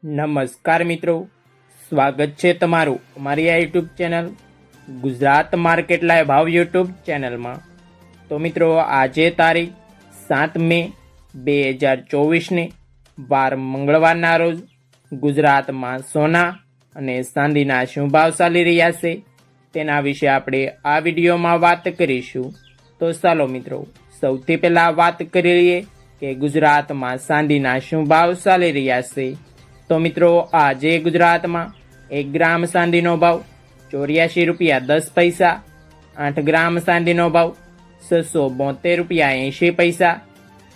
નમસ્કાર મિત્રો, સ્વાગત છે તમારું અમારી આ YouTube channel Gujarat market live ભાવ યુટ્યુબ ચેનલમાં। તો મિત્રો, આજે તારીખ 7 મે 2024ને વાર મંગળવારના રોજ ગુજરાતમાં સોના અને ચાંદીના શું ભાવ ચાલી રહ્યા છે તેના વિશે આપણે આ વિડીયોમાં વાત કરીશું। તો ચાલો મિત્રો, સૌથી પહેલાં વાત કરી લઈએ કે ગુજરાતમાં ચાંદીના શું ભાવ ચાલી રહ્યા છે। તો મિત્રો, આજે ગુજરાતમાં 1 ગ્રામ ચાંદીનો ભાવ 84 રૂપિયા 10 પૈસા, 8 ગ્રામ ચાંદીનો ભાવ 672 રૂપિયા 80 પૈસા,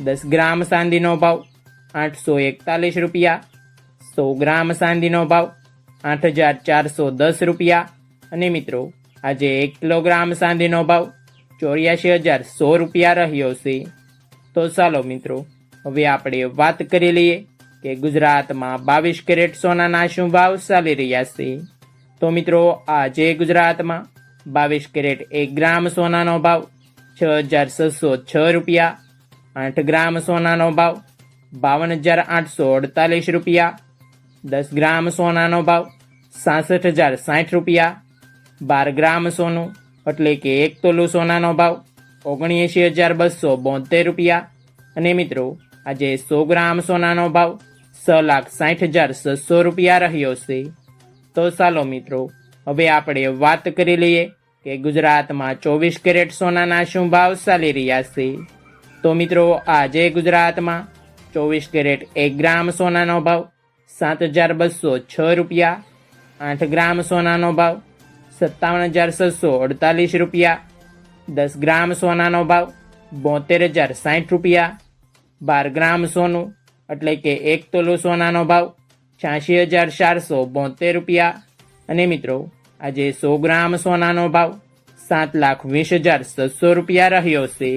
10 ગ્રામ ચાંદીનો ભાવ 841 રૂપિયા, 100 ગ્રામ ચાંદીનો ભાવ 8410 રૂપિયા અને મિત્રો, આજે 1 કિલોગ્રામ ચાંદીનો ભાવ 84,100 રૂપિયા રહ્યો છે। તો ચાલો મિત્રો, હવે આપણે વાત કરી લઈએ કે ગુજરાતમાં 22 કેરેટ સોનાના શું ભાવ ચાલી રહ્યા છે। તો મિત્રો, આજે ગુજરાતમાં 22 કેરેટ 1 ગ્રામ સોનાનો ભાવ 6,606 રૂપિયા, 8 ગ્રામ સોનાનો ભાવ 52,848 રૂપિયા, 10 ગ્રામ સોનાનો ભાવ 66,060 રૂપિયા, 12 ગ્રામ સોનું એટલે કે 1 તોલું સોનાનો ભાવ 79,272 રૂપિયા અને મિત્રો, આજે 100 ગ્રામ સોનાનો ભાવ 6,60,700 રૂપિયા રહ્યો છે। તો ચાલો મિત્રો, હવે આપણે વાત કરી લઈએ કે ગુજરાતમાં 24 કેરેટ સોનાના શું ભાવ ચાલી રહ્યા છે। તો મિત્રો, આજે ગુજરાતમાં 24 કેરેટ 1 ગ્રામ સોનાનો ભાવ 7,206 રૂપિયા, 8 ગ્રામ સોનાનો ભાવ 57,648 રૂપિયા, 10 ગ્રામ સોનાનો ભાવ 72,060 રૂપિયા, 12 ગ્રામ સોનું એટલે કે 1 તોલું સોનાનો ભાવ 86,472 રૂપિયા અને મિત્રો, આજે 100 ગ્રામ સોનાનો ભાવ 7,20,700 રૂપિયા રહ્યો છે।